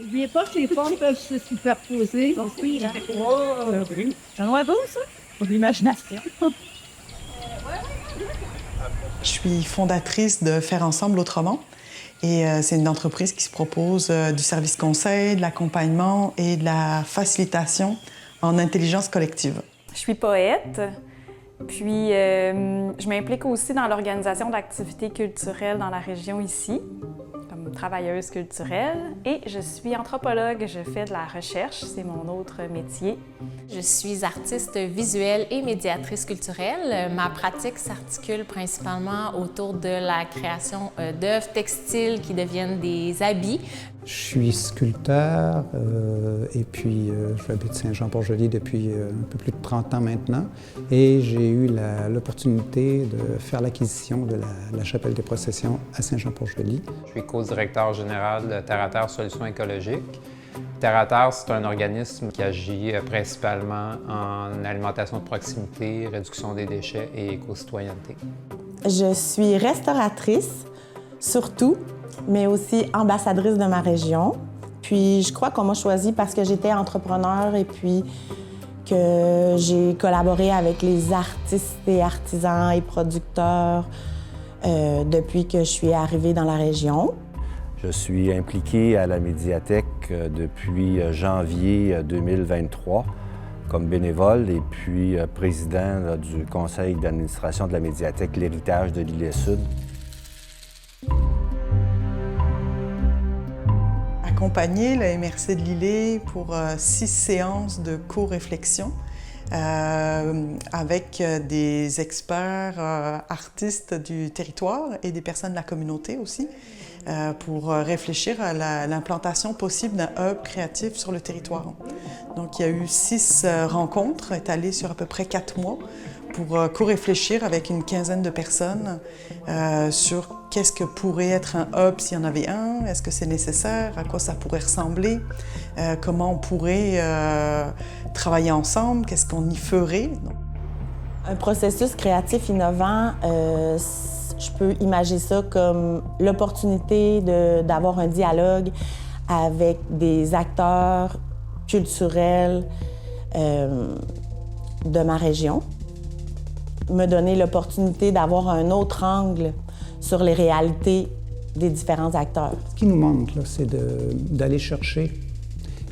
N'oubliez pas que les formes peuvent se superposer. Donc, oui, hein. Oh, oui. C'est un oiseau, ça? Pour l'imagination. Je suis fondatrice de Faire ensemble autrement. Et c'est une entreprise qui se propose du service conseil, de l'accompagnement et de la facilitation en intelligence collective. Je suis poète, puis je m'implique aussi dans l'organisation d'activités culturelles dans la région ici, comme travailleuse culturelle. Et je suis anthropologue, je fais de la recherche, c'est mon autre métier. Je suis artiste visuelle et médiatrice culturelle. Ma pratique s'articule principalement autour de la création d'œuvres textiles qui deviennent des habits. Je suis sculpteur et puis j'habite Saint-Jean-Port-Joli depuis un peu plus de 30 ans maintenant. Et j'ai eu l'opportunité de faire l'acquisition de la chapelle des processions à Saint-Jean-Port-Joli. Je suis co-directeur général de Terre à Terre Solutions écologiques. Terre à Terre, c'est un organisme qui agit principalement en alimentation de proximité, réduction des déchets et éco-citoyenneté. Je suis restauratrice, surtout, mais aussi ambassadrice de ma région. Puis je crois qu'on m'a choisie parce que j'étais entrepreneur et puis que j'ai collaboré avec les artistes et artisans et producteurs depuis que je suis arrivée dans la région. Je suis impliqué à la médiathèque depuis janvier 2023 comme bénévole et puis président du conseil d'administration de la médiathèque L'Héritage de l'Île-et-Sud. Accompagner la MRC de Lilley pour 6 séances de co-réflexion avec des experts artistes du territoire et des personnes de la communauté aussi pour réfléchir à l'implantation possible d'un hub créatif sur le territoire. Donc il y a eu 6 rencontres étalées sur à peu près 4 mois pour co-réfléchir avec une quinzaine de personnes sur qu'est-ce que pourrait être un hub s'il y en avait un, est-ce que c'est nécessaire, à quoi ça pourrait ressembler, comment on pourrait travailler ensemble, qu'est-ce qu'on y ferait. Un processus créatif innovant, je peux imaginer ça comme l'opportunité d'avoir un dialogue avec des acteurs culturels de ma région, me donner l'opportunité d'avoir un autre angle sur les réalités des différents acteurs. Ce qui nous manque, là, c'est d'aller chercher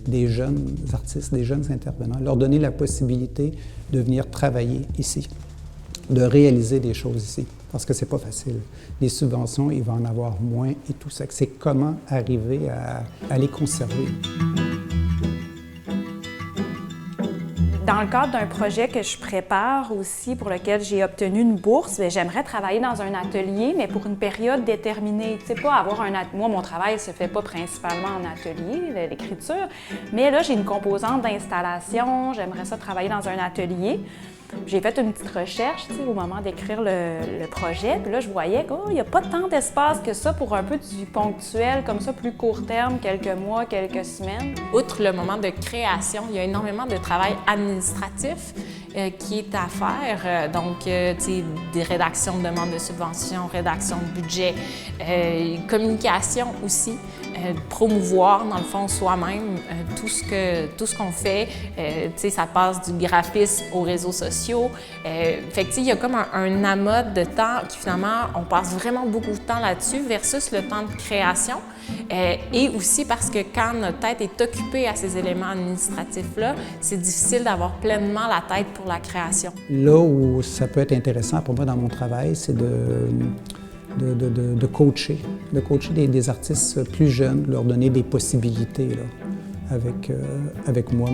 des jeunes artistes, des jeunes intervenants, leur donner la possibilité de venir travailler ici, de réaliser des choses ici, parce que c'est pas facile. Les subventions, il va en avoir moins et tout ça. C'est comment arriver à les conserver. Dans le cadre d'un projet que je prépare aussi, pour lequel j'ai obtenu une bourse, j'aimerais travailler dans un atelier, mais pour une période déterminée. Tu sais, pas avoir un atelier. Moi, mon travail se fait pas principalement en atelier, l'écriture, mais là, j'ai une composante d'installation. J'aimerais ça travailler dans un atelier. J'ai fait une petite recherche, tu sais, au moment d'écrire le projet, puis là, je voyais qu'il n'y a pas tant d'espace que ça pour un peu du ponctuel, comme ça, plus court terme, quelques mois, quelques semaines. Outre le moment de création, il y a énormément de travail administratif qui est à faire. Donc, tu sais, des rédactions de demandes de subventions, rédaction de budget, communication aussi, promouvoir, dans le fond, soi-même tout ce qu'on fait. Tu sais, ça passe du graphisme aux réseaux sociaux. Fait que, tu sais, il y a comme un amas de temps qui, finalement, on passe vraiment beaucoup de temps là-dessus versus le temps de création. Et aussi parce que quand notre tête est occupée à ces éléments administratifs-là, c'est difficile d'avoir pleinement la tête pour la création. Là où ça peut être intéressant pour moi dans mon travail, c'est de coacher des artistes plus jeunes, leur donner des possibilités là, avec moi,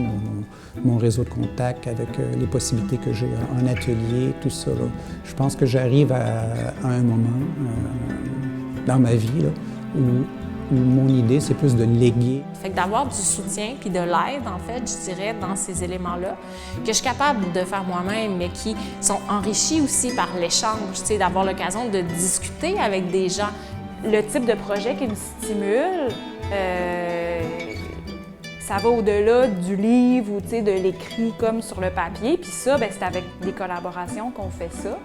mon réseau de contacts, avec les possibilités que j'ai en atelier, tout ça. Là. Je pense que j'arrive à un moment dans ma vie là, où mon idée, c'est plus de léguer. Fait que d'avoir du soutien puis de l'aide, en fait, je dirais, dans ces éléments-là, que je suis capable de faire moi-même, mais qui sont enrichis aussi par l'échange, tu sais, d'avoir l'occasion de discuter avec des gens. Le type de projet qui me stimule, ça va au-delà du livre ou, tu sais, de l'écrit comme sur le papier. Puis ça, bien, c'est avec des collaborations qu'on fait ça.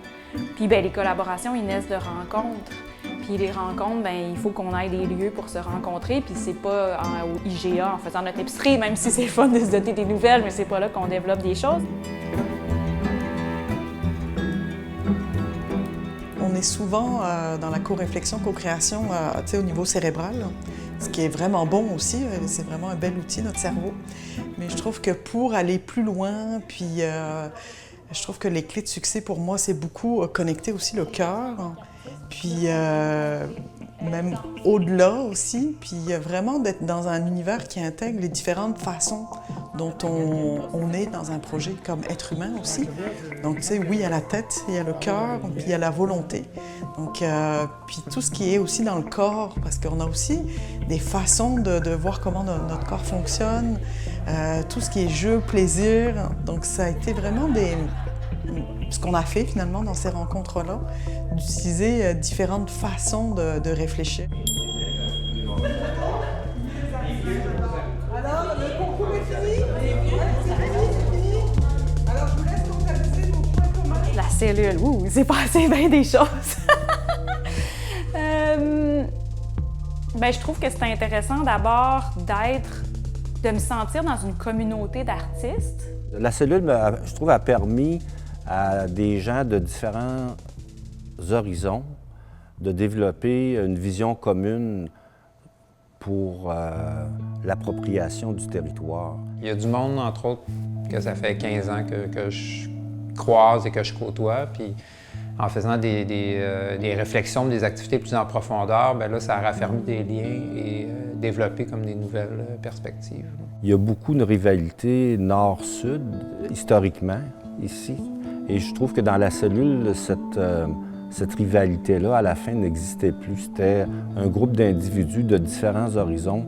Puis bien, les collaborations, ils naissent de rencontres. Puis les rencontres, ben il faut qu'on ait des lieux pour se rencontrer, puis c'est pas au IGA en faisant notre épicerie, même si c'est le fun de se doter des nouvelles, mais c'est pas là qu'on développe des choses. On est souvent dans la co-réflexion, co-création au niveau cérébral, là, ce qui est vraiment bon aussi. C'est vraiment un bel outil, notre cerveau. Mais je trouve que pour aller plus loin, puis je trouve que les clés de succès pour moi, c'est beaucoup connecter aussi le cœur, puis même au-delà aussi, puis vraiment d'être dans un univers qui intègre les différentes façons dont on est dans un projet comme être humain aussi. Donc, tu sais, oui, il y a la tête, il y a le cœur, puis il y a la volonté. Donc, puis tout ce qui est aussi dans le corps, parce qu'on a aussi des façons de voir comment notre corps fonctionne, tout ce qui est jeu, plaisir. Donc, ça a été vraiment ce qu'on a fait finalement dans ces rencontres-là, d'utiliser différentes façons de réfléchir. Alors, le concours est fini? C'est fini. Alors, je vous laisse comptabiliser vos points communs. La cellule, il s'est passé bien des choses. Ben, je trouve que c'est intéressant d'abord de me sentir dans une communauté d'artistes. La cellule, je trouve, a permis à des gens de différents horizons de développer une vision commune pour l'appropriation du territoire. Il y a du monde, entre autres, que ça fait 15 ans que je croise et que je côtoie, puis en faisant des réflexions, des activités plus en profondeur, bien là, ça a raffermi des liens et développé comme des nouvelles perspectives. Il y a beaucoup de rivalité nord-sud, historiquement, ici. Et je trouve que dans la cellule, cette rivalité-là, à la fin, n'existait plus. C'était un groupe d'individus de différents horizons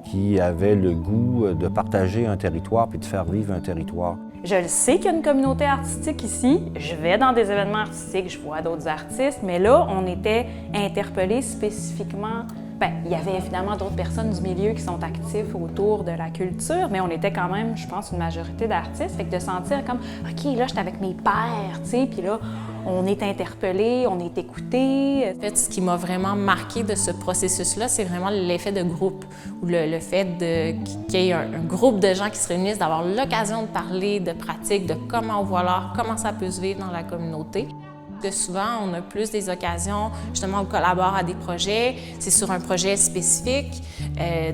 qui avaient le goût de partager un territoire puis de faire vivre un territoire. Je le sais qu'il y a une communauté artistique ici. Je vais dans des événements artistiques, je vois d'autres artistes, mais là, on était interpellés spécifiquement. Bien, il y avait évidemment d'autres personnes du milieu qui sont actifs autour de la culture, mais on était quand même, je pense, une majorité d'artistes. Fait que de sentir comme, OK, là, j'étais avec mes pairs, tu sais, puis là, on est interpellés, on est écoutés. En fait, ce qui m'a vraiment marqué de ce processus-là, c'est vraiment l'effet de groupe, ou le fait qu'il y ait un groupe de gens qui se réunissent, d'avoir l'occasion de parler de pratiques, de comment on voit l'art, comment ça peut se vivre dans la communauté. Que souvent, on a plus des occasions, justement, on collabore à des projets, c'est sur un projet spécifique,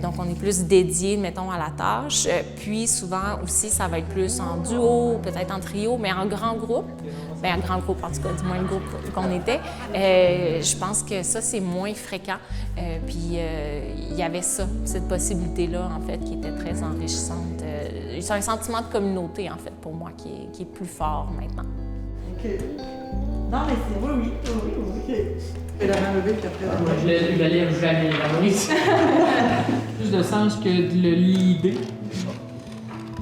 donc on est plus dédié, mettons, à la tâche. Puis souvent aussi, ça va être plus en duo, peut-être en trio, mais en grand groupe. Bien, en grand groupe, en tout cas, du moins le groupe qu'on était. Je pense que ça, c'est moins fréquent. Puis il y avait ça, cette possibilité-là, en fait, qui était très enrichissante. C'est un sentiment de communauté, en fait, pour moi, qui est plus fort maintenant. OK. Non, mais c'est oui. Et la main levée, puis après... Je la lève jamais, la main. Plus de sens que de l'idée.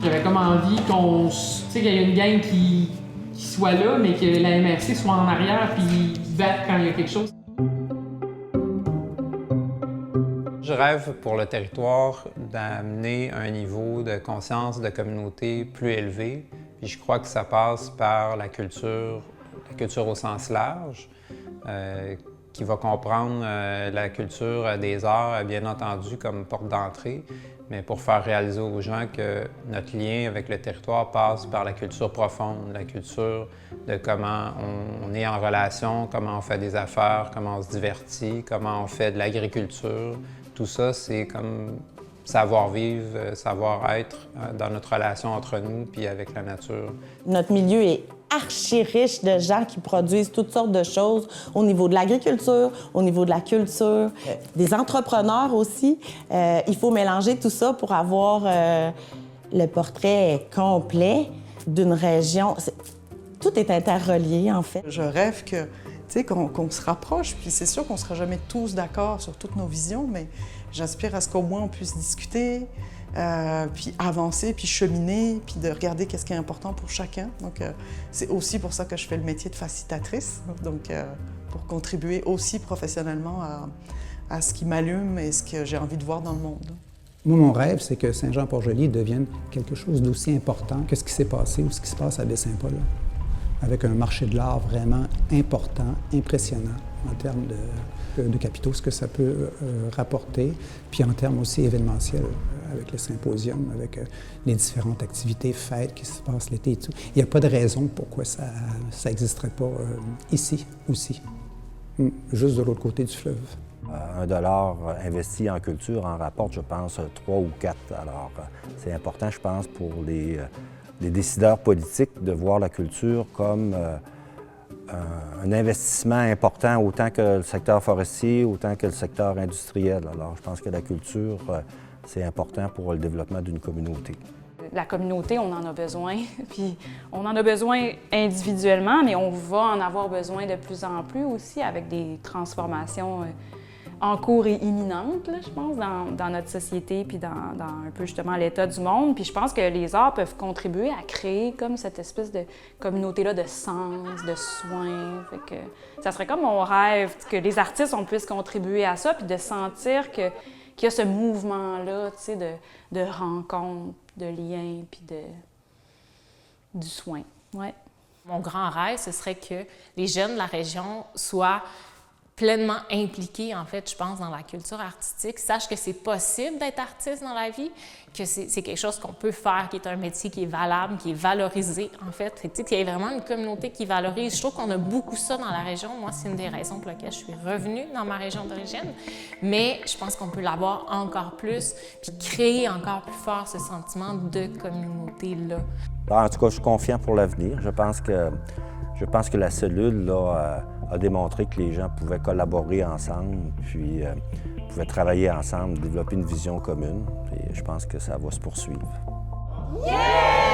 J'avais comme envie qu'on... Tu sais, qu'il y a une gang qui soit là, mais que la MRC soit en arrière, puis batte quand il y a quelque chose. Je rêve pour le territoire d'amener un niveau de conscience de communauté plus élevé. Puis je crois que ça passe par la culture au sens large, qui va comprendre la culture des arts, bien entendu, comme porte d'entrée, mais pour faire réaliser aux gens que notre lien avec le territoire passe par la culture profonde, la culture de comment on est en relation, comment on fait des affaires, comment on se divertit, comment on fait de l'agriculture. Tout ça, c'est comme savoir-vivre, savoir-être dans notre relation entre nous puis avec la nature. Notre milieu est archi riche de gens qui produisent toutes sortes de choses au niveau de l'agriculture, au niveau de la culture, des entrepreneurs aussi. Il faut mélanger tout ça pour avoir le portrait complet d'une région. Tout est interrelié, en fait. Je rêve qu'on se rapproche, puis c'est sûr qu'on ne sera jamais tous d'accord sur toutes nos visions, mais j'aspire à ce qu'au moins on puisse discuter, puis avancer, puis cheminer, puis de regarder qu'est-ce qui est important pour chacun. Donc, c'est aussi pour ça que je fais le métier de facilitatrice, donc pour contribuer aussi professionnellement à ce qui m'allume et ce que j'ai envie de voir dans le monde. Moi, mon rêve, c'est que Saint-Jean-Port-Joli devienne quelque chose d'aussi important que ce qui s'est passé ou ce qui se passe à Baie-Saint-Paul, avec un marché de l'art vraiment important, impressionnant. en termes de capitaux, ce que ça peut rapporter, puis en termes aussi événementiels, avec le symposium, avec les différentes activités, fêtes qui se passent l'été et tout. Il n'y a pas de raison pourquoi ça n'existerait pas ici aussi, juste de l'autre côté du fleuve. $1 investi en culture en rapporte, je pense, 3 ou 4. Alors, c'est important, je pense, pour les décideurs politiques de voir la culture comme un investissement important autant que le secteur forestier, autant que le secteur industriel. Alors, je pense que la culture, c'est important pour le développement d'une communauté. La communauté, on en a besoin, puis on en a besoin individuellement, mais on va en avoir besoin de plus en plus aussi avec des transformations en cours et imminentes, là, je pense, dans notre société puis dans un peu justement l'état du monde. Puis je pense que les arts peuvent contribuer à créer comme cette espèce de communauté-là de sens, de soins. Fait que ça serait comme mon rêve, que les artistes, on puisse contribuer à ça puis de sentir qu'il y a ce mouvement-là, tu sais, de rencontre, de lien puis du soin. Ouais. Mon grand rêve, ce serait que les jeunes de la région soient pleinement impliqués, en fait, je pense, dans la culture artistique, sachent que c'est possible d'être artiste dans la vie, que c'est quelque chose qu'on peut faire, qui est un métier qui est valable, qui est valorisé, en fait. Fait que, qu'il y ait vraiment une communauté qui valorise. Je trouve qu'on a beaucoup ça dans la région. Moi, c'est une des raisons pour lesquelles je suis revenue dans ma région d'origine. Mais je pense qu'on peut l'avoir encore plus, puis créer encore plus fort ce sentiment de communauté-là. En tout cas, je suis confiant pour l'avenir. Je pense que la cellule, là, a démontré que les gens pouvaient collaborer ensemble, puis pouvaient travailler ensemble, développer une vision commune. Et je pense que ça va se poursuivre. Yeah!